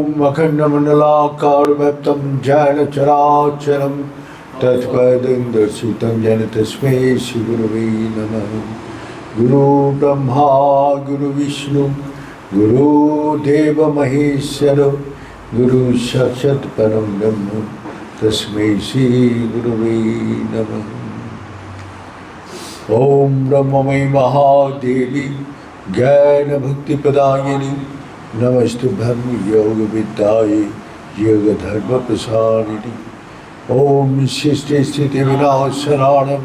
ओम अखंडमंडलाकारव्याप्तं जैन चराचरं तत्पदं दर्शितं जैन तस्मै श्रीगुरवे नमः। गुरु ब्रह्मा गुरु विष्णु गुरुदेव महेश्वर गुरु साक्षात् परं ब्रह्म तस्मै श्रीगुरवे नमः। ओम ब्रह्ममयी महादेवी ज्ञान भक्ति प्रदायिनी नमस्तुभ्यं योग विद्याये योग धर्म प्रसारिणी। ओम सृष्टि स्थिति विनाशनानं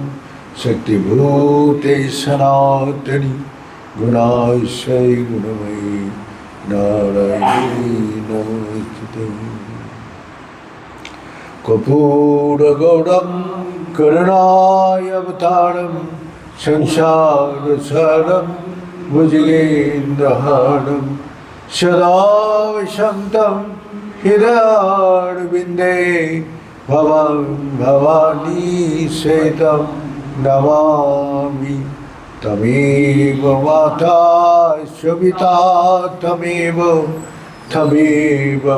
शक्तिभूते सनातनी गुणाश्रय गुणमयी नारायणी नमोस्तुते। कर्पूरगौरं करुणावतारं संसारसारं भुजगेन्द्रहारं सदा वसन्तं हृदयारविन्दे भवं भवानी सहितं नमामि। तमेव माता सविता तमेव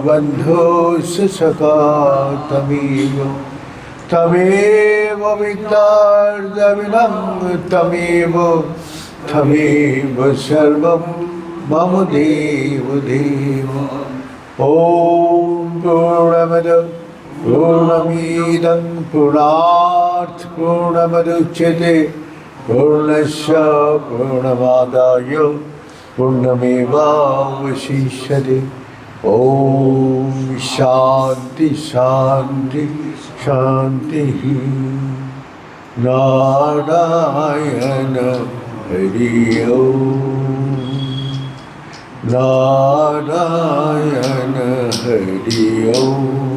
बन्धो सखा तमेव विद्यार्जविनं तमेव सर्वं मम देव देव। ॐ पूर्णमद पूर्णमिदं पूर्णात् पूर्णमुदच्यते पूर्णस्य पूर्णमादाय पूर्णमेवावशिष्यते। ओम शांति शांति शांति। नारायण हरि ओम नारायण हरि ओम।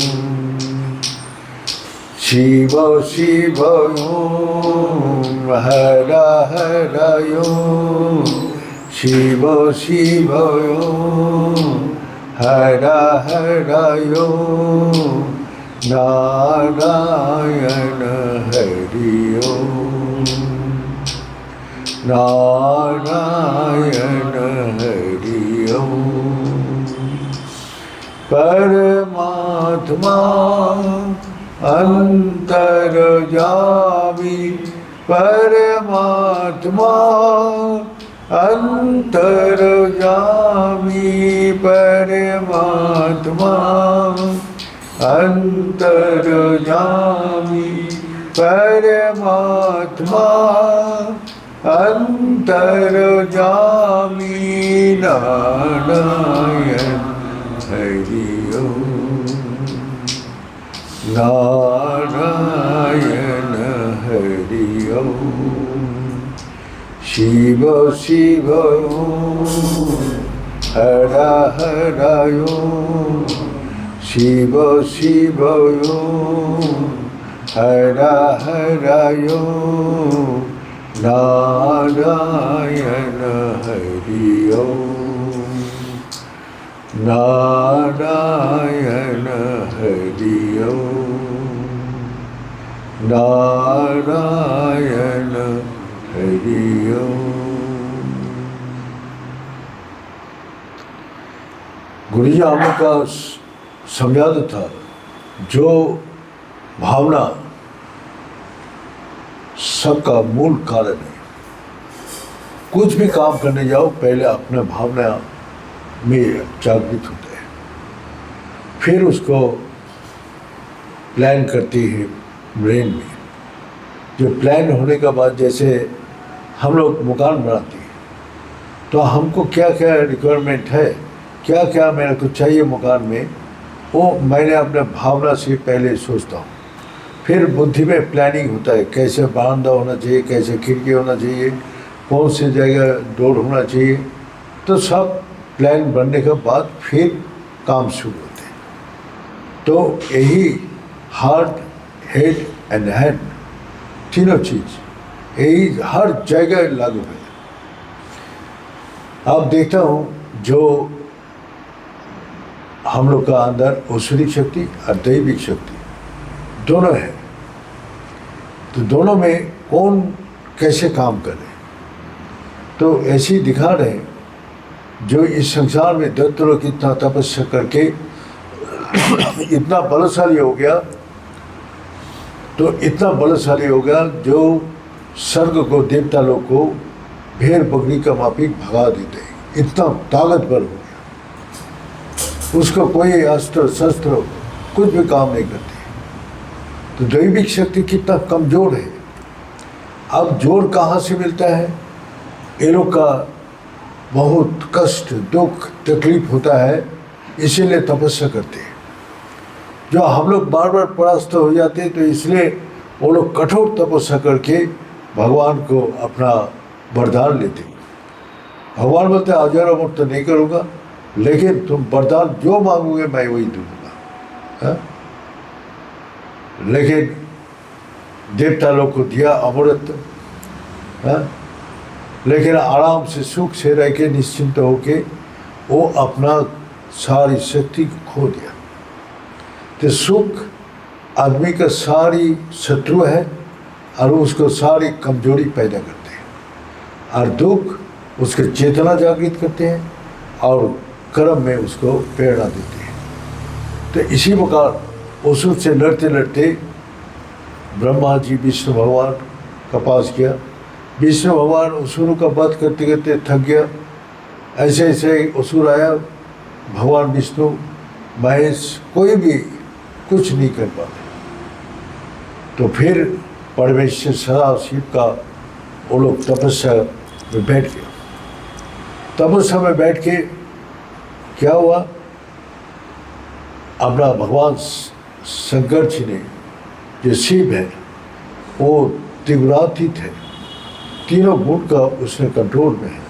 शिव शिव ओम हर हर ओम शिव शिव ओम हर हर ओम नारायण हरि ओम नारायण हरि ओम। परमात्मा अंतर्यामी परमात्मा अंतर्यामी परमात्मा अंतर्यामी परमात्मा अंतर्यामी नारायण हरि ओम नारायण हरि ओम। शिव शिव ओम हर हर ओम शिव शिव ओम हर हर ओम नारायण हरि ओम नारायण हरि ओम नारायण हरि ओम। गुरु जी का समझाता था जो भावना सबका मूल कारण है। कुछ भी काम करने जाओ पहले अपने भावना में जागृत होते हैं, फिर उसको प्लान करती है ब्रेन में। जो प्लान होने के बाद जैसे हम लोग मकान बनाते हैं तो हमको क्या क्या रिक्वायरमेंट है, क्या क्या मेरे को चाहिए मकान में, वो मैंने अपने भावना से पहले सोचता हूँ। फिर बुद्धि में प्लानिंग होता है, कैसे बरामदा होना चाहिए, कैसे खिड़की होना चाहिए, कौन सी जगह डोर होना चाहिए। तो सब प्लान बनने के बाद फिर काम शुरू होते हैं। तो यही हार्ट हेड एंड हैंड तीनों चीज़ यही हर जगह लागू है। अब देखता हूँ जो हम लोग का अंदर औषधि शक्ति और दैविक शक्ति दोनों है, तो दोनों में कौन कैसे काम करे। तो ऐसे ही दिखा रहे हैं जो इस संसार में दत्त लोग इतना तपस्या करके इतना बलशाली हो गया, तो इतना बलशाली हो गया जो स्वर्ग को, देवता लोग को भेड़ बकरी का माफिक भगा देते, इतना ताकतवर हो गया। उसको कोई अस्त्र शस्त्र कुछ भी काम नहीं करते। तो दैविक शक्ति कितना कमजोर है। अब जोर कहाँ से मिलता है? ये लोग का बहुत कष्ट, दुख, तकलीफ होता है, इसीलिए तपस्या करते हैं। जो हम लोग बार बार परास्त हो जाते हैं, तो इसलिए वो लोग कठोर तपस्या करके भगवान को अपना वरदान लेते हैं। भगवान बोलते हैं हजारों अमृत तो नहीं करूँगा, लेकिन तुम वरदान जो मांगोगे मैं वही दूंगा। लेकिन देवता लोग को दिया अमृत, लेकिन आराम से सुख से रह के निश्चिंत होके वो अपना सारी शक्ति को खो दिया। तो सुख आदमी का सारी शत्रु है और उसको सारी कमजोरी पैदा करते हैं, और दुख उसके चेतना जागृत करते हैं और कर्म में उसको प्रेरणा देते हैं। तो इसी प्रकार असुर से लड़ते लड़ते ब्रह्मा जी विष्णु भगवान का पास किया। विष्णु भगवान असुरों का वध करते करते थक गया। ऐसे ऐसे असुर आया, भगवान विष्णु महेश कोई भी कुछ नहीं कर पाते। तो फिर परमेश्वर सदाशिव का वो लोग तपस्या में बैठ गए। तपस्या में बैठ के क्या हुआ, अपना भगवान शंकर जी ने, जो शिव है वो त्रिगुणातीत है, तीनों गुण का उसने कंट्रोल में है।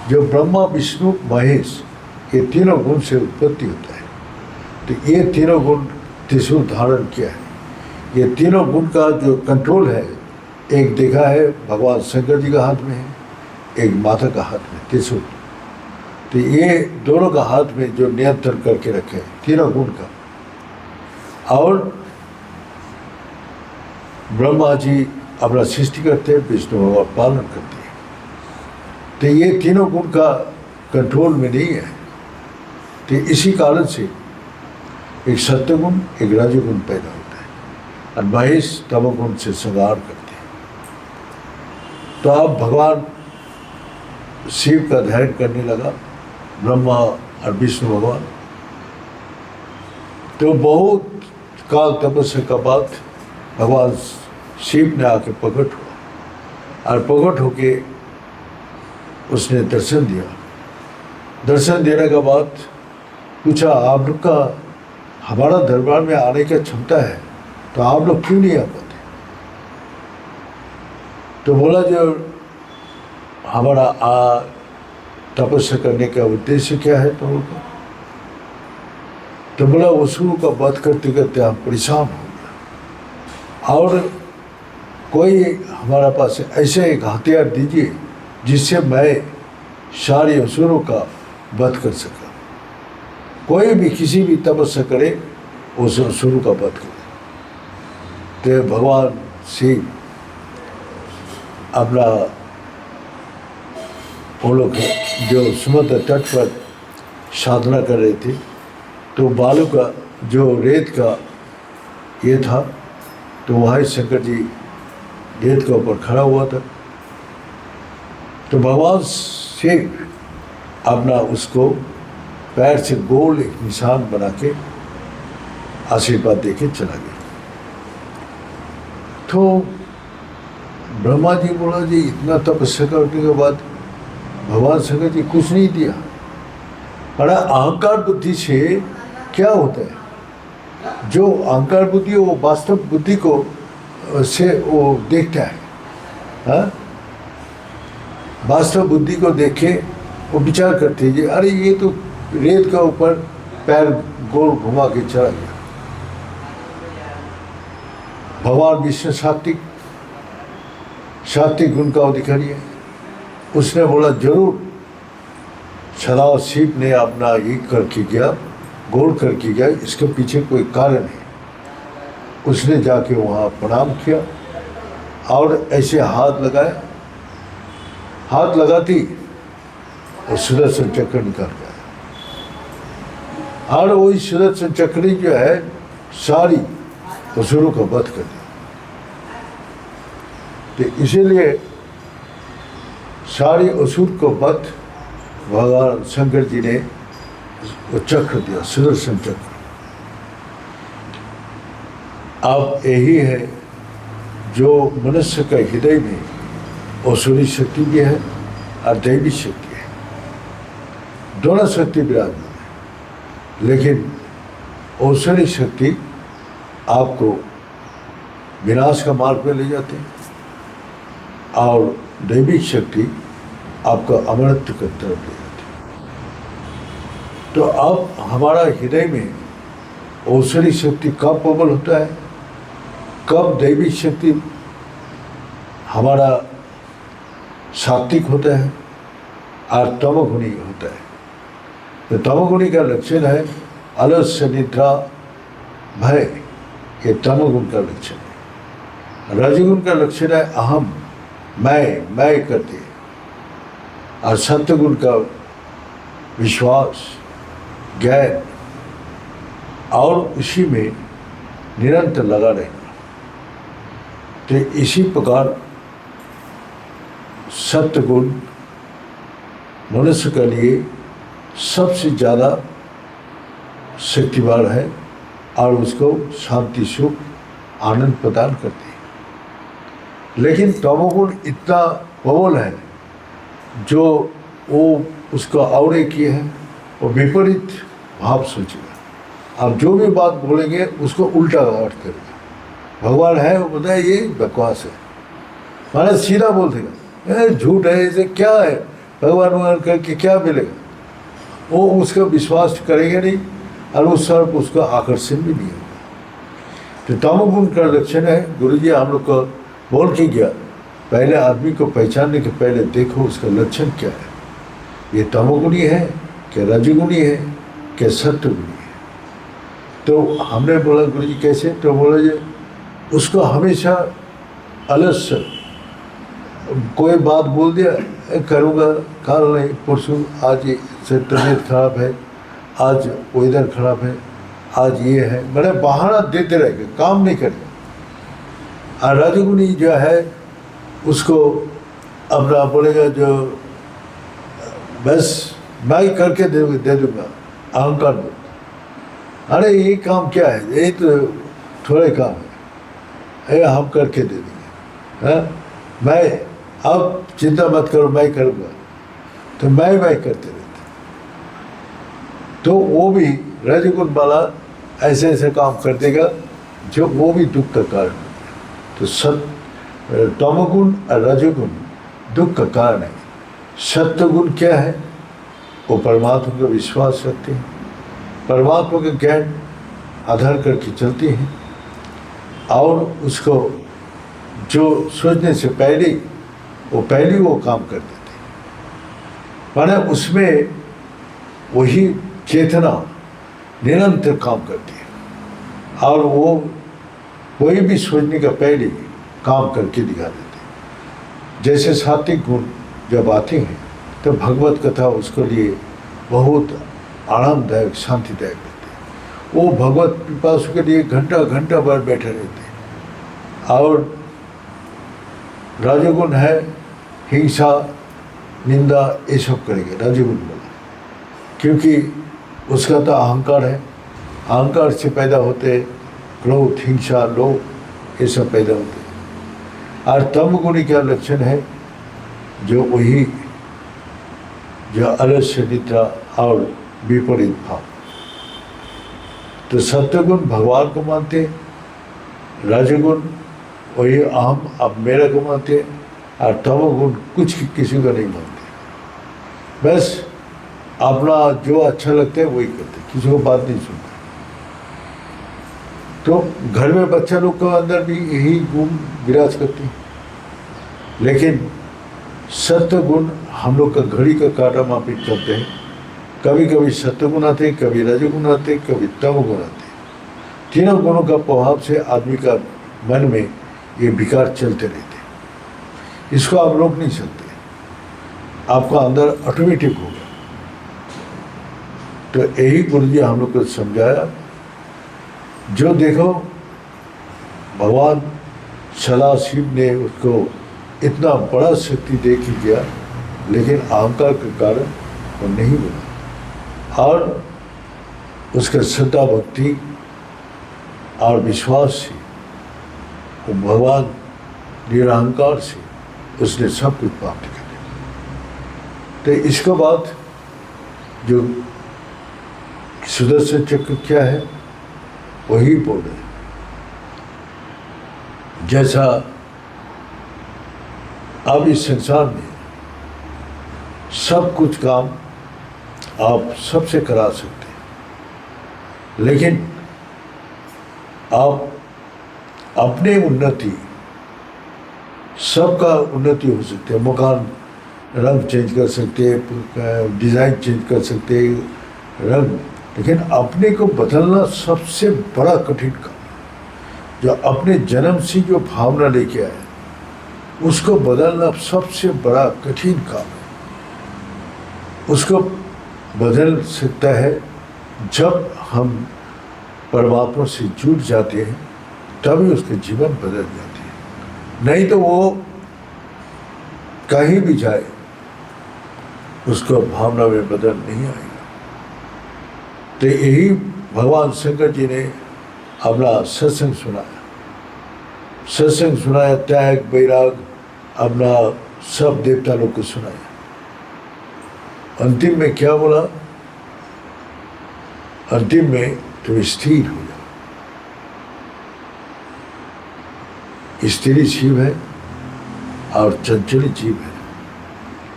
जो ब्रह्मा विष्णु महेश ये तीनों गुण से उत्पत्ति होता है। तो ये तीनों गुण त्रिशूल धारण किया है। ये तीनों गुण का जो कंट्रोल है, एक देखा है भगवान शंकर जी का हाथ में है, एक माता का हाथ में त्रिशूल। तो ये दोनों का हाथ में जो नियंत्रण करके रखे हैं तीनों गुण का। और ब्रह्मा जी अपना सृष्टि करते हैं, विष्णु भगवान पालन करते हैं। तो ये तीनों गुण का कंट्रोल में नहीं है। तो इसी कारण से एक सत्वगुण एक रजोगुण पैदा होता है, और महेश तमोगुण से संहार करते हैं। तो अब भगवान शिव का ध्यान करने लगा ब्रह्मा और विष्णु भगवान। तो बहुत काल तपस्या का बाद भगवान शिव ने आके प्रकट हुआ, और प्रकट होके उसने दर्शन दिया। दर्शन देने के बाद पूछा, आप लोग का हमारा दरबार में आने की क्षमता है, तो आप लोग क्यों नहीं आ पाते? तो बोला, जो हमारा तपस्या करने का उद्देश्य क्या है तुम लोग का? तो बोला, असुरों का वध करते करते हम परेशान हो गया, और कोई हमारा पास ऐसे एक हथियार दीजिए जिससे मैं सारे असुरों का वध कर सका। कोई भी किसी भी तपस्या करे उस असुरों का वध करे। तो भगवान शिव अपना वो लोग जो समुद्र तट पर साधना कर रहे थे, तो बालू का जो रेत का ये था, तो वहाँ शंकर जी रेत के ऊपर खड़ा हुआ था। तो भगवान शिव अपना उसको पैर से गोल एक निशान बना के आशीर्वाद दे के चला गया। तो ब्रह्मा जी बोला, जी इतना तपस्या करने के बाद भगवान शंकर जी कुछ नहीं दिया। बड़ा अहंकार बुद्धि से क्या होता है, जो अहंकार बुद्धि वो वास्तव बुद्धि को से वो देखता है, हाँ? वास्तव बुद्धि को देखे वो विचार करते हैं, अरे ये तो रेत का ऊपर पैर गोल घुमा के चला गया। भगवान विष्णु सात्विक गुण का अधिकारी है। उसने बोला, जरूर सदा शिव ने अपना ये करके गया, गोल करके गया, इसके पीछे कोई कारण है। उसने जाके वहाँ प्रणाम किया और ऐसे हाथ लगाया। हाथ लगाती और सुदर्शन चक्र निकाल गया। और वही सुदर्शन चक्र जो है सारी असुरों का वध कर दिया। तो इसीलिए सारी असुर को वध भगवान शंकर जी ने वो चक्र दिया, सुदर्शन चक्र। अब यही है जो मनुष्य का हृदय में असुरी शक्ति भी है और दैवी शक्ति है, दोनों शक्ति विराजमान है। लेकिन असुरी शक्ति आपको विनाश का मार्ग में ले जाते हैं और दैविक शक्ति आपका अमरत्व की तरफ ले जाती है। तो अब हमारा हृदय में असुरी शक्ति कब प्रबल होता है, कब दैविक शक्ति हमारा सात्विक होता है और तमोगुणी होता है। तो तमोगुणी का लक्षण है आलस्य, निद्रा, भय, ये तमोगुण का लक्षण है। रजोगुण का लक्षण है अहम, मैं करते, और सत्वगुण का विश्वास, ज्ञान और उसी में निरंतर लगा रहना। तो इसी प्रकार सत्वगुण मनुष्य के लिए सबसे ज़्यादा शक्तिवान है और उसको शांति, सुख, आनंद प्रदान करती है। लेकिन तमोगुण इतना प्रबल है जो वो उसका और किए है, वो विपरीत भाव सोचेगा। अब जो भी बात बोलेंगे उसको उल्टा अर्थ करेगा। भगवान है वो बताए ये बकवास है, माना सीधा बोल देगा, झूठ है, इसे क्या है, भगवान करके क्या मिलेगा, वो उसका विश्वास करेंगे नहीं और उस तरफ उसका आकर्षण भी नहीं होगा। तो तमोगुण का लक्षण है, गुरुजी हम लोग को बोल के गया, पहले आदमी को पहचानने के पहले देखो उसका लक्षण क्या है, ये तमोगुणी है क्या रजोगुणी है क्या सत्वगुणी है। तो हमने बोला गुरुजी कैसे, तो बोला जी उसको हमेशा आलस्य, कोई बात बोल दिया करूँगा, कल नहीं परसों, आज से तबीयत खराब है, आज वेदर खराब है, आज ये है, मैंने बहाना देते रहेंगे, काम नहीं करेगा। और रजोगुणी जो है उसको अपना बोलेगा जो बस मैं करके दे दूँगा, अहंकार दो, अरे ये काम क्या है, यही तो थोड़े काम है, ये हम करके दे देंगे, हाँ मैं, अब चिंता मत करो मैं करूँगा, तो मैं करते रहते। तो वो भी रजोगुण वाला ऐसे ऐसे काम कर देगा जो वो भी दुख का कारण है। तो तमोगुण और रजोगुण दुख का कारण है। सत्वगुण क्या है, वो परमात्मा का विश्वास रखते हैं, परमात्मा का ज्ञान आधार करके चलते हैं और उसको जो सोचने से पहले वो काम कर देते हैं, माने उसमें वही चेतना निरंतर काम करती है और वो कोई भी सोचने का पहले काम करके दिखा देते हैं। जैसे सात्विक गुण जब आते हैं तो भगवत कथा उसके लिए बहुत आरामदायक, शांतिदायक रहती है। वो भगवत पिपासु के लिए घंटा घंटा भर बैठे रहते हैं। और रजोगुण है हिंसा, निंदा, ये सब करेंगे रजोगुण वाला, क्योंकि उसका तो अहंकार है, अहंकार से पैदा होते क्रोध, हिंसा, लोभ, ये सब पैदा होते हैं। और तमोगुणी का लक्षण है जो वही जो आलस्य, निद्रा और विपरीत भाव। तो सत्वगुण भगवान को मानते, रजोगुण वही अहम, अब मेरा को मानते, और तमोगुण कुछ किसी का नहीं मानते, बस अपना जो अच्छा लगता है वही करते, किसी को बात नहीं सुनते। तो घर में बच्चा लोग के अंदर भी यही गुण विराज करते हैं। लेकिन सत्वगुण हम लोग का घड़ी का काटा मापित करते हैं, कभी कभी सत्वगुण आते हैं, कभी रजोगुण आते हैं, कभी तमोगुण आते हैं। तीनों गुणों का प्रभाव से आदमी का मन में ये विकार चलते रहते हैं, इसको आप रोक नहीं सकते, आपका अंदर ऑटोमेटिक होगा। तो यही गुरु जी हम लोग को समझाया, जो देखो भगवान सदाशिव ने उसको इतना बड़ा शक्ति दे के किया, लेकिन अहंकार के कारण वो नहीं बना, और उसका श्रद्धा भक्ति और विश्वास से वो भगवान निरहंकार से उसने सब कुछ प्राप्त कर लिया। तो इसके बाद जो सुदर्शन चक्र क्या है वही बोल रहे, जैसा अब इस संसार में सब कुछ काम आप सबसे करा सकते हैं, लेकिन आप अपने उन्नति, सबका उन्नति हो सकते हैं, मकान रंग चेंज कर सकते हैं, डिज़ाइन चेंज कर सकते हैं रंग, लेकिन अपने को बदलना सबसे बड़ा कठिन काम है। जो अपने जन्म से जो भावना लेके आए उसको बदलना सबसे बड़ा कठिन काम है। उसको बदल सकता है जब हम परमात्मा से जुड़ जाते हैं, तभी उसके जीवन बदल जाते हैं। नहीं तो वो कहीं भी जाए उसको भावना में बदल नहीं आएगा। तो यही भगवान शंकर जी ने अपना सत्संग सुनाया, सत्संग सुनाया, त्याग वैराग अपना सब देवता लोग को सुनाया। अंतिम में क्या बोला? अंतिम में तुम स्थिर हो जाओ। स्त्री जीव है और चंचल जीव है।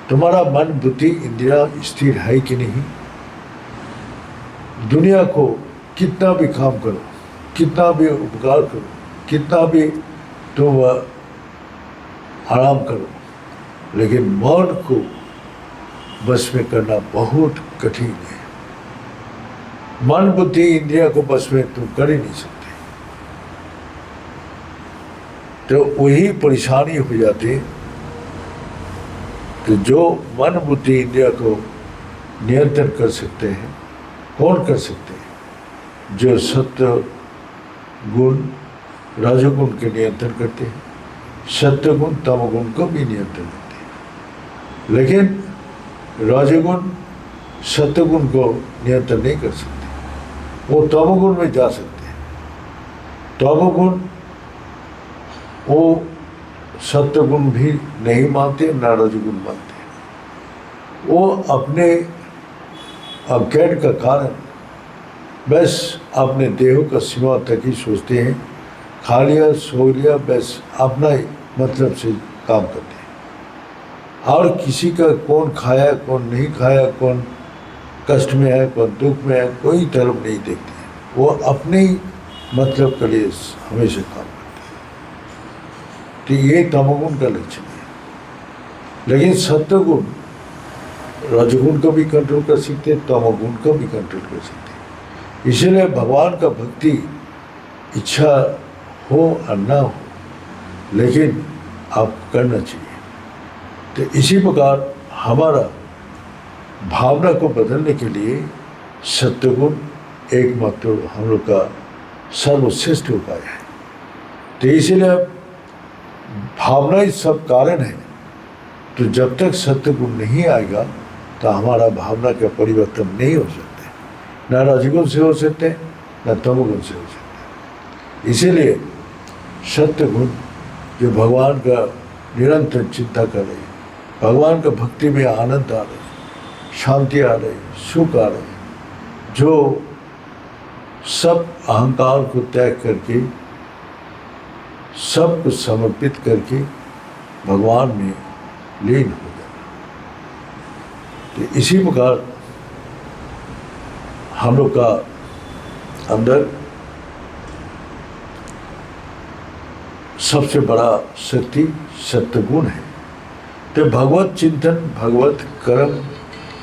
तुम्हारा मन बुद्धि इंद्रिया स्थिर है कि नहीं? दुनिया को कितना भी काम करो, कितना भी उपकार करो, कितना भी तुम आराम करो, लेकिन मन को बस में करना बहुत कठिन है। मन बुद्धि इंद्रिया को बस में तुम कर ही नहीं सकते। तो वही परेशानी हो जाती है। तो जो मन बुद्धि इंद्रिया को नियंत्रण कर सकते हैं, कौन कर सकते हैं? जो सत्य गुण रजोगुण के नियंत्रण करते हैं, सत्य गुण तमोगुण को भी नियंत्रण करते हैं, लेकिन रजोगुण सत्य गुण को नियंत्रण नहीं कर सकते। वो तमोगुण में जा सकते हैं। तमोगुण वो सत्य गुण भी नहीं मानते, न रजोगुण मानते। वो अपने अज्ञान का कारण बस अपने देह का सीमा तक ही सोचते हैं, खा लिया सो लिया, बस अपना ही मतलब से काम करते हैं। और किसी का कौन खाया कौन नहीं खाया, कौन कष्ट में है कौन दुख में है, कोई तरफ नहीं देखते हैं। वो अपने ही मतलब के लिए हमेशा काम करते हैं। तो ये तमोगुण का लक्षण है। लेकिन सत्वगुण रजगुण को भी कंट्रोल कर सकते हैं, तमोगुण को भी कंट्रोल कर सकते हैं। इसलिए भगवान का भक्ति इच्छा हो और ना हो, लेकिन आप करना चाहिए। तो इसी प्रकार हमारा भावना को बदलने के लिए सत्वगुण एकमात्र हम लोग का सर्वश्रेष्ठ उपाय है। तो इसीलिए भावना ही सब कारण है। तो जब तक सत्वगुण नहीं आएगा तो हमारा भावना का परिवर्तन नहीं हो सकता, न रजगुण से हो सकते न तमोगुण से हो सकते। इसीलिए सत्वगुण जो भगवान का निरंतर चिंता कर रहे, भगवान का भक्ति में आनंद आ रहे, शांति आ रही, सुख आ रहे, जो सब अहंकार को त्याग करके सब कुछ समर्पित करके भगवान में लीन हो जाना। तो इसी प्रकार हम लोग का अंदर सबसे बड़ा शक्ति सत्वगुण है। तो भगवत चिंतन, भगवत कर्म,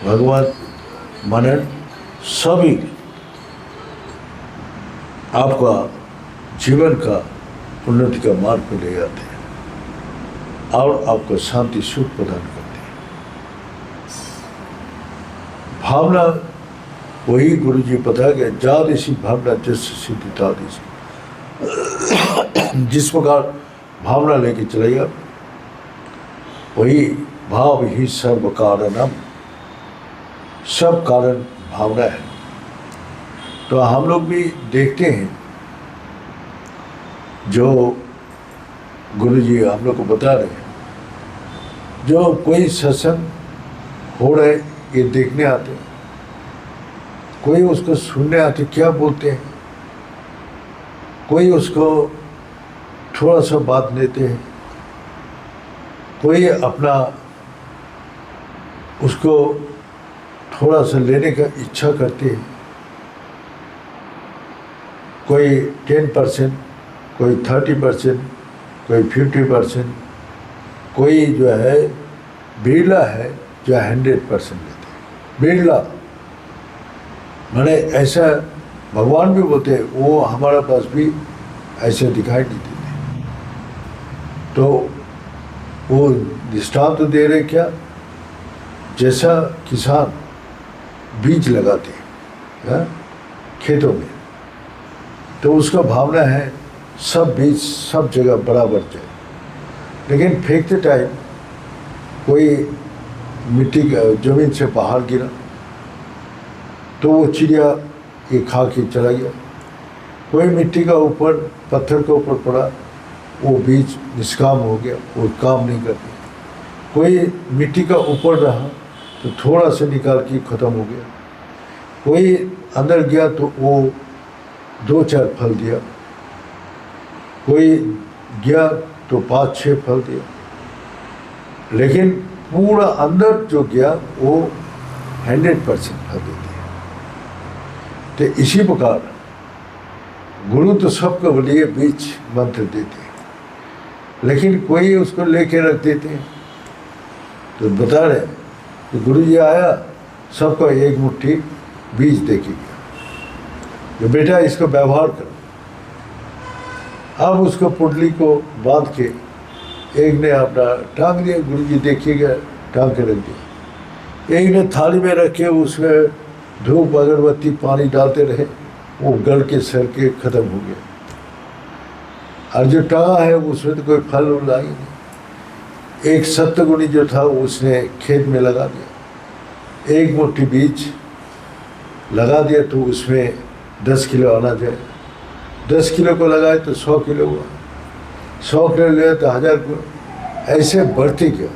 भगवत मनन सभी आपका जीवन का उन्नति का मार्ग पर ले जाते हैं और आपको शांति सुख प्रदान करते हैं। भावना वही गुरु जी बता गए, जादिसी भावना जस सिद्धि तादिसी। जिस प्रकार भावना लेके चलेगा वही भाव ही सर्व कारणम, सब कारण भावना है। तो हम लोग भी देखते हैं जो गुरु जी हम लोग को बता रहे हैं, जो कोई सत्संग हो रहे ये देखने आते हैं, कोई उसको सुनने आते क्या बोलते हैं, कोई उसको थोड़ा सा बात लेते हैं, कोई अपना उसको थोड़ा सा लेने का इच्छा करते हैं, कोई 10%, कोई 30%, कोई 50%, कोई जो है बिरला है जो 100% लेते हैं। बिरला मैंने ऐसा भगवान भी बोलते हैं, वो हमारे पास भी ऐसे दिखाई नहीं देते। तो वो दृष्टांत तो दे रहे क्या, जैसा किसान बीज लगाते हैं खेतों में, तो उसका भावना है सब बीज सब जगह बराबर जाए, लेकिन फेंकते टाइम कोई मिट्टी जमीन से बाहर गिरा तो वो चिड़िया ये खा के चला गया, कोई मिट्टी का ऊपर पत्थर के ऊपर पड़ा वो बीज निष्काम हो गया, वो काम नहीं करते। कोई मिट्टी का ऊपर रहा तो थोड़ा सा निकाल के ख़त्म हो गया, कोई अंदर गया तो वो 2-4 फल दिया, कोई गया तो 5-6 फल दिया, लेकिन पूरा अंदर जो गया वो 100% फल देती है। तो इसी प्रकार गुरु तो सबके लिए बीच मंत्र देते हैं, लेकिन कोई उसको लेके रख देते हैं। तो बता रहे कि गुरु जी आया सबको एक मुट्ठी बीज दे के गया, जो बेटा इसको व्यवहार करो। अब उसको पुटली को बांध के एक ने अपना टांग दिया, गुरु जी देखिएगा टांग के रख दिया, एक ने थाली में रख के उसमें धूप अगरबत्ती पानी डालते रहे, वो गल के सर के ख़त्म हो गया। और जो टांगा है उसमें तो कोई फल उल आई नहीं। एक सत्तगुणी जो था उसने खेत में लगा दिया, एक मुट्ठी बीज लगा दिया तो उसमें 10 किलो अनाज है, 10 किलो को लगाए तो 100 किलो हुआ, 100 किलो लिया तो 1000 किलो, ऐसे बढ़ती गया।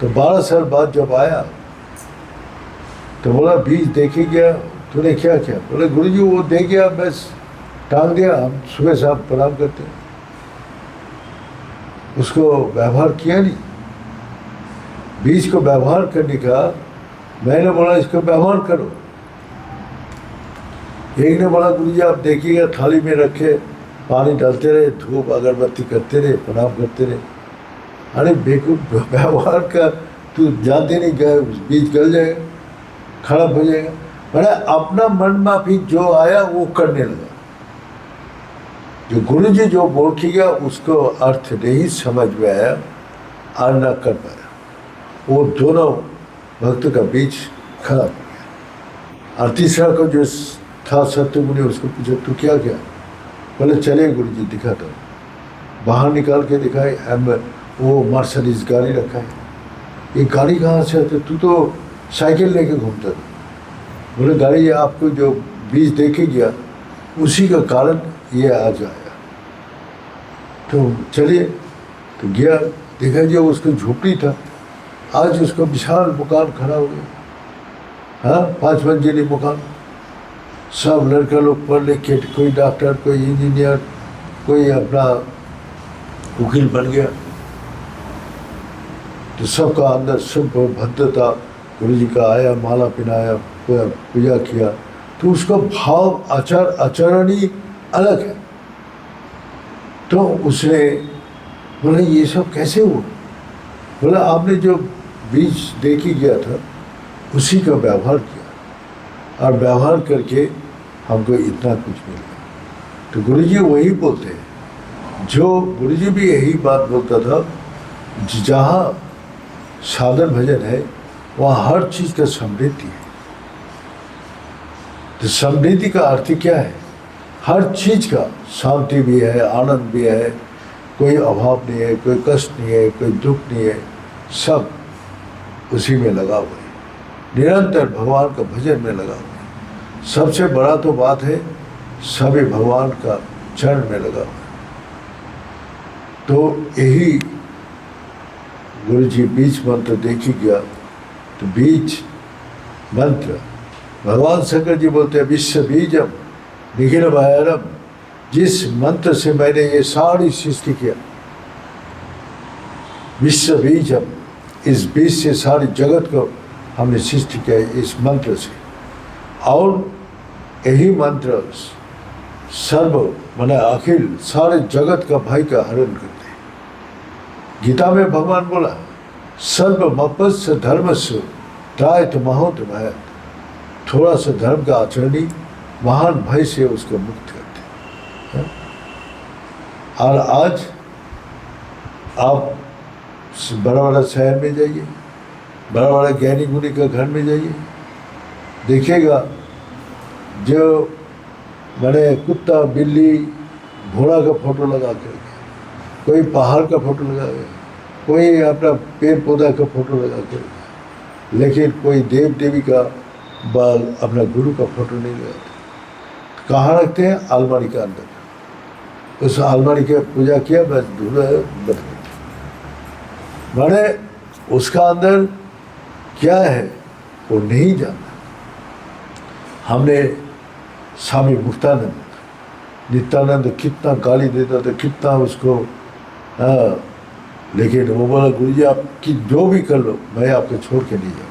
तो 12 साल बाद जब आया तो बोला बीज देखे गया, तूने क्या किया? बोले गुरु जी वो दे गया, बस टांग दिया, हम सुबह शाम प्रणाम करते हैं, उसको व्यवहार किया नहीं। बीज को व्यवहार करने का मैंने बोला इसको व्यवहार करो। एक ने बोला गुरु जी आप देखिएगा, थाली में रखे पानी डालते रहे, धूप अगरबत्ती करते रहे, प्रणाम करते रहे। अरे बेवकूफ, व्यवहार का तू जानते नहीं गए, बीज गल जाएगा, खराब हो जाएगा। मैंने अपना मन माफिक जो आया वो करने लगा। जो गुरु जी जो बोल के गया उसको अर्थ नहीं समझ में आया और न कर पाया, वो दोनों भक्त का बीच खराब हो गया। और तीसरा को जो था सत्यमुनि, उसको पूछा तू क्या क्या? बोले चले गुरु जी दिखाता हूँ। बाहर निकाल के दिखाए, वो मर्सिडीज गाड़ी रखा है। ये गाड़ी कहाँ से आती? तू तो साइकिल लेके घूमता था। बोले गाड़ी आपको जो बीज दे के गया उसी का कारण ये आज आया। तो चलिए, तो गया, देखा जो उसको झोपड़ी था, आज उसका विशाल मकान खड़ा हो गया। हाँ, 5 मंजिली मकान, सब लड़का लोग पढ़ लिख के, कोई डॉक्टर, कोई इंजीनियर, कोई अपना वकील बन गया। तो सबका अंदर सब भद्रता, गुरु जी का आया, माला पहनाया, पूजा किया, तो उसका भाव आचरण ही अलग है। तो उसने बोला ये सब कैसे हुआ? बोला आपने जो बीज दे के गया था उसी का व्यवहार किया, और व्यवहार करके हमको इतना कुछ मिल गया। तो गुरु जी वही बोलते हैं, जो गुरु जी भी यही बात बोलता था, जहाँ साधन भजन है वहाँ हर चीज़ का समृद्धि है। तो समृद्धि का अर्थ क्या है? हर चीज का शांति भी है, आनंद भी है, कोई अभाव नहीं है, कोई कष्ट नहीं है, कोई दुख नहीं है, सब उसी में लगा हुआ है, निरंतर भगवान का भजन में लगा हुआ है। सबसे बड़ा तो बात है सभी भगवान का चरण में लगा हुआ है। तो यही गुरु जी बीज मंत्र देखी गया। तो बीज मंत्र भगवान शंकर जी बोलते हैं विश्व बीजम निखिल भैरव, जिस मंत्र से मैंने ये सारी सृष्टि किया, विश्व बीजम, इस बीज से सारी जगत को हमने सृष्टि किया इस मंत्र से। और यही मंत्र सर्व माने अखिल सारे जगत का भय का हरण करते हैं। गीता में भगवान बोला सर्व मपस्य धर्मस्य त्रायत महोत भय, थोड़ा सा धर्म का आचरणी महान भय से उसको मुक्त करते हैं। और आज आप बड़ा बड़ा शहर में जाइए, बड़ा बड़ा ज्ञानी गुणी का घर में जाइए, देखिएगा जो मैंने कुत्ता बिल्ली घोड़ा का फोटो लगा कर, कोई पहाड़ का फोटो लगा कर, कोई अपना पेड़ पौधा का फोटो लगा कर, लेकिन कोई देव देवी का अपना गुरु का फोटो नहीं लगाते। कहाँ रखते हैं? अलमारी के अंदर। उस अलमारी की पूजा किया, बस ढूंढा बंद कर। माने उसका अंदर क्या है वो नहीं जानता। हमने स्वामी मुक्तानंद, नित्यानंद कितना गाली देता था, कितना उसको लेकिन वो बोला गुरु जी आप कि जो भी कर लो मैं आपको छोड़ के नहीं जाऊँ।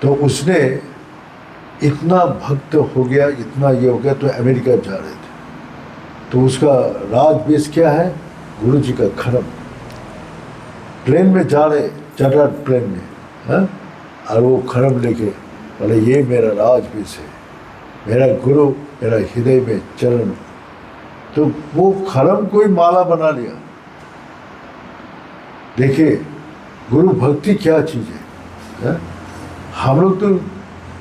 तो उसने इतना भक्त हो गया, इतना ये हो गया, तो अमेरिका जा रहे थे। तो उसका राजवेश क्या है? गुरु जी का खरम। प्लेन में जा रहे, चार्टर्ड प्लेन में, हाँ, और वो खरम लेके बोले ये मेरा राजवेश है, मेरा गुरु मेरा हृदय में चरण। तो वो खरम कोई माला बना लिया। देखिए गुरु भक्ति क्या चीज़ है, हम लोग तो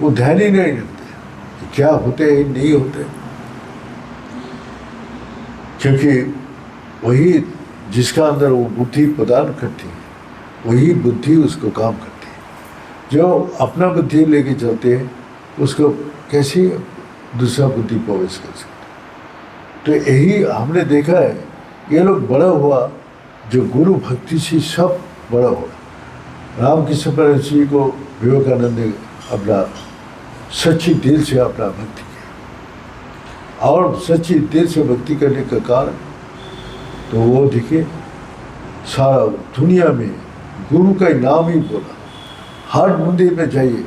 वो ध्यान ही नहीं रखते क्या होते हैं नहीं होते, क्योंकि वही जिसका अंदर वो बुद्धि प्रदान करती है वही बुद्धि उसको काम करती है। जो अपना बुद्धि लेके चलते हैं उसको कैसे दूसरा बुद्धि प्रवेश कर सकते। तो यही हमने देखा है, ये लोग बड़ा हुआ जो गुरु भक्ति से सब बड़ा हुआ। रामकृष्ण परमहंस जी को विवेकानंद ने अपना सच्ची दिल से अपना भक्ति किया, और सच्ची दिल से भक्ति करने का कारण तो वो देखिए सारा दुनिया में गुरु का नाम ही बोला। हर मंदिर में जाइए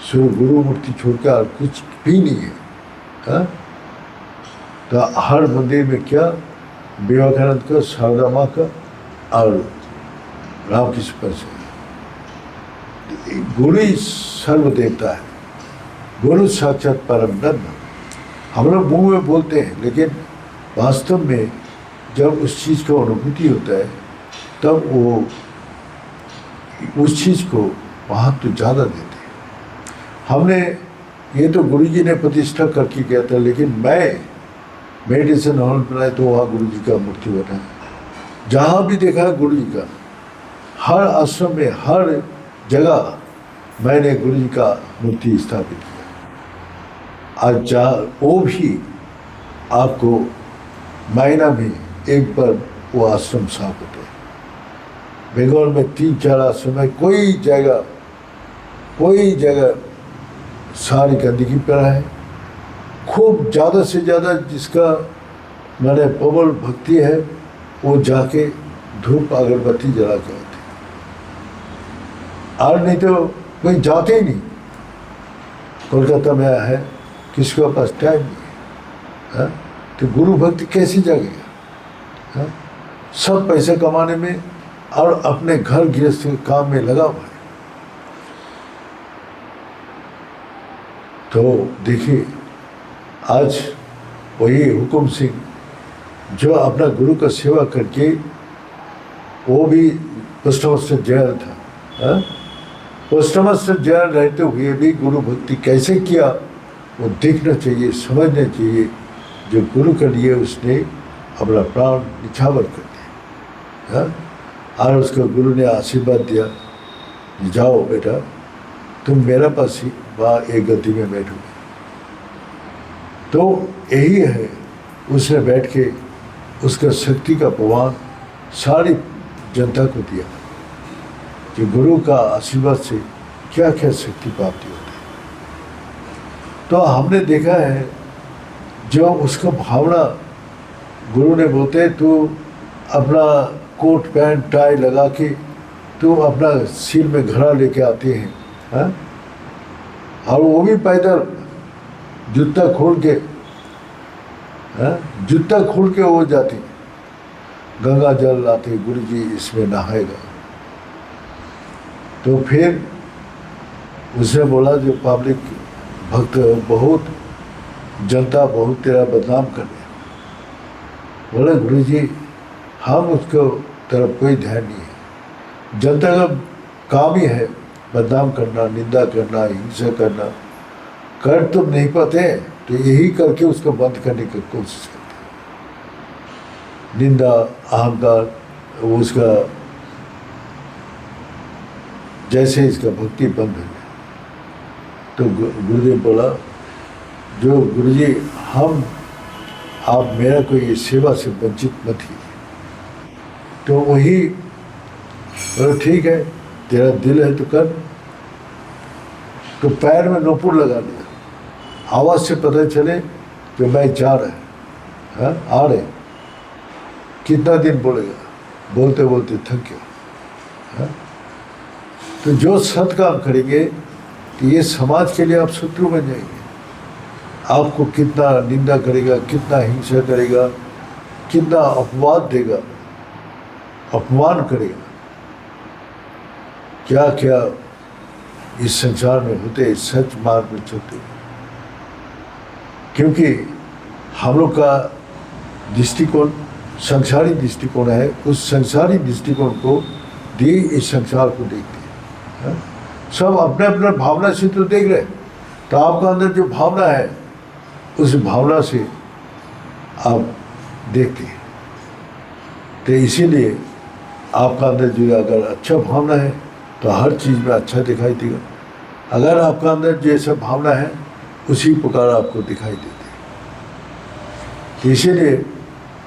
सिर्फ गुरु मूर्ति छोड़कर कुछ भी नहीं है, हाँ? तो हर मंदिर में क्या विवेकानंद का, शारदा माँ का और रामकृष्ण परमहंस। गुरु ही सर्व देवता है, गुरु साक्षात परम ब्रह्म। हम लोग मुँह में बोलते हैं, लेकिन वास्तव में जब उस चीज़ का अनुभूति होता है तब वो उस चीज़ को महत्व ज़्यादा देते हैं। हमने ये तो गुरु जी ने प्रतिष्ठा करके किया था, लेकिन मैं मेडिटेशन हॉल बनाए तो वहाँ गुरु जी का मूर्ति बना। जहाँ भी देखा गुरु जी का, हर आश्रम में हर जगह मैंने गुरु जी का मूर्ति स्थापित किया। आज वो भी आपको महीना में एक बार वो आश्रम साफ होते हैं। बंगाल में 3-4 आश्रम है, कोई जगह सारी गंदगी पड़ा है। खूब ज़्यादा से ज़्यादा जिसका मैंने प्रबल भक्ति है वो जाके धूप अगरबत्ती जला के आते, और नहीं तो कोई जाते ही नहीं। कोलकाता में है, किसी के पास टाइम नहीं है, तो गुरु भक्ति कैसे जागेगा? हाँ? सब पैसे कमाने में और अपने घर गृहस्थ के काम में लगा हुआ है। तो देखिए आज वही हुकुम सिंह जो अपना गुरु का सेवा करके वो भी पोस्ट हाउस से जेल था, हाँ? पोस्टमस ज्ञान रहते हुए भी गुरु भक्ति कैसे किया वो देखना चाहिए, समझना चाहिए। जो गुरु के लिए उसने अपना प्राण निछावर कर दिया, हाँ? और उसको गुरु ने आशीर्वाद दिया, जाओ बेटा तुम मेरा पास ही वहाँ एक गद्दी में बैठोगे। तो यही है, उसने बैठ के उसका शक्ति का प्रमाण सारी जनता को दिया कि गुरु का आशीर्वाद से क्या क्या शक्ति प्राप्ति होती है। तो हमने देखा है जो उसका भावना, गुरु ने बोलते तू अपना कोट पैंट टाई लगा के तू अपना सिर में घड़ा लेके आते हैं, हाँ? और वो भी पैदल जूता खोल के, हाँ? जूता खोल के वो जाते, गंगा जल लाते, गुरु जी इसमें नहाएगा। तो फिर उसने बोला जो पब्लिक भक्त बहुत, जनता बहुत तेरा बदनाम कर रहे, बोले गुरु जी हम उसको तरफ कोई ध्यान नहीं है, जनता का काम ही है बदनाम करना, निंदा करना, हिंसा करना, कर तुम नहीं पाते तो यही करके उसको बंद करने की कोशिश करते, निंदा अहंकार उसका, जैसे इसका भक्ति बंद हो गया। तो गुरुदेव बोला जो गुरुजी हम आप मेरा कोई सेवा से वंचित मत कीजिए। तो वही बोला ठीक है तेरा दिल है तो कर। तो पैर में नूपुर लगा दिया, आवाज़ से पता चले कि मैं जा रहा है, हाँ? आ रहे। कितना दिन बोलेगा, बोलते बोलते थक गया, हाँ? तो जो सत काम करेंगे तो ये समाज के लिए आप शत्रु बन जाएंगे। आपको कितना निंदा करेगा, कितना हिंसा करेगा, कितना अपवाद देगा, अपमान करेगा, क्या क्या इस संसार में होते, सच मार्ग में चलते। क्योंकि हम लोग का दृष्टिकोण संसारी दृष्टिकोण है, उस संसारी दृष्टिकोण को दिए इस संसार को देखते हैं। सब अपने अपने भावना से तो देख रहे, तो आपका अंदर जो भावना है उस भावना से आप देखते हैं। तो इसीलिए आपका अंदर जो अगर अच्छा भावना है तो हर चीज़ में अच्छा दिखाई देगा। अगर आपका अंदर जैसा भावना है उसी प्रकार आपको दिखाई देती है। तो इसीलिए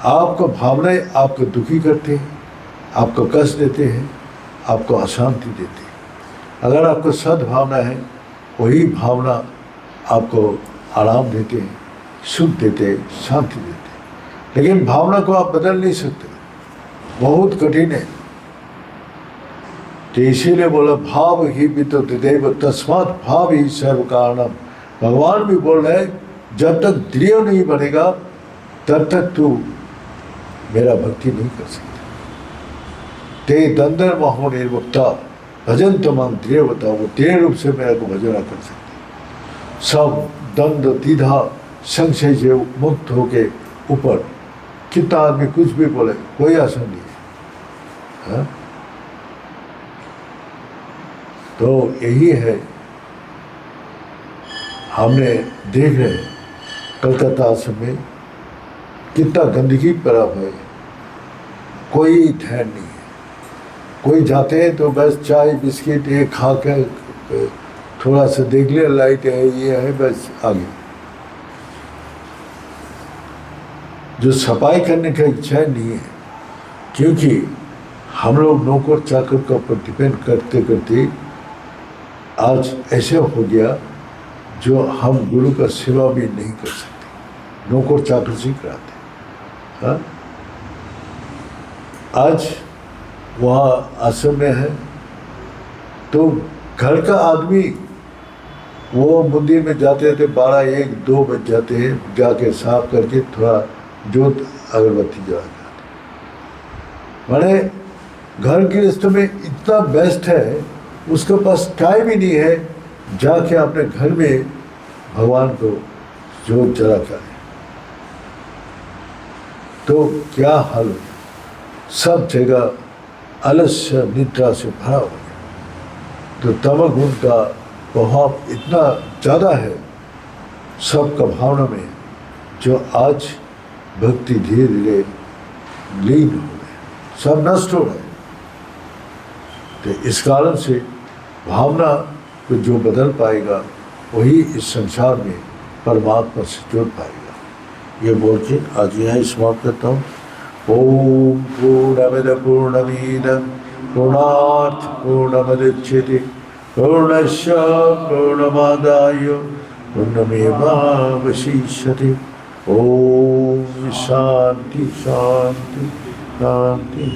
आपका भावनाएं आपको दुखी करते हैं, आपको कष्ट देते हैं, आपको अशांति देते हैं। अगर आपको सद्भावना है वही भावना आपको आराम देते हैं, सुख देते हैं, शांति देते हैं। लेकिन भावना को आप बदल नहीं सकते, बहुत कठिन है। तो इसीलिए बोला भाव ही विद्युत देव तस्मात् भाव ही सर्व कारणम। भगवान भी बोल रहे जब तक दृढ़ नहीं बनेगा तब तक तू मेरा भक्ति नहीं कर सकता। ते दंदर महो निर्मुक्ता भजन तमाम दृढ़ बताओ, वो दृढ़ रूप से मेरे को भजन कर सकते। सब दंड दीधा संशय से मुक्त होके ऊपर, कितना आदमी कुछ भी बोले कोई असर नहीं है, हाँ? तो यही है, हमने देख रहे कलकत्ता में कितना गंदगी पड़ा है, कोई ध्यान नहीं है। कोई जाते हैं तो बस चाय बिस्किट ये खा कर थोड़ा सा देख लिया, लाइट है ये है, बस आगे। जो सफाई करने का इच्छा नहीं है, क्योंकि हम लोग नौकर चाकर का ऊपर डिपेंड करते करते आज ऐसे हो गया जो हम गुरु का सेवा भी नहीं कर सकते, नौकर चाकर से कराते, हाँ? आज वहाँ आश्रम में है तो घर का आदमी वो मंदिर में जाते थे 12, 1, 2 बज जाते हैं, जाके साफ करके थोड़ा जोत अगरबत्ती जला जाते। माने घर गृहस्थ में इतना व्यस्त है, उसके पास टाइम ही नहीं है जाके अपने घर में भगवान को जोत जला कर। तो क्या हाल, सब जगह आलस्य निद्रा से भरा हो गया। तो तमोगुण का प्रभाव इतना ज़्यादा है सबका भावना में, जो आज भक्ति धीरे धीरे लीन हो रहे, सब नष्ट हो रहे। तो इस कारण से भावना को जो बदल पाएगा वही इस संसार में परमात्मा से जुड़ पाएगा। ये बोल के आज यहाँ समाप्त करता हूँ। ओम पूर्णमद पूर्णमिदं पूर्णात् पूर्णमुदच्यते पूर्णस्य पूर्णमादाय पूर्णमेवावशिष्यते। ओम शांति शांति शांति।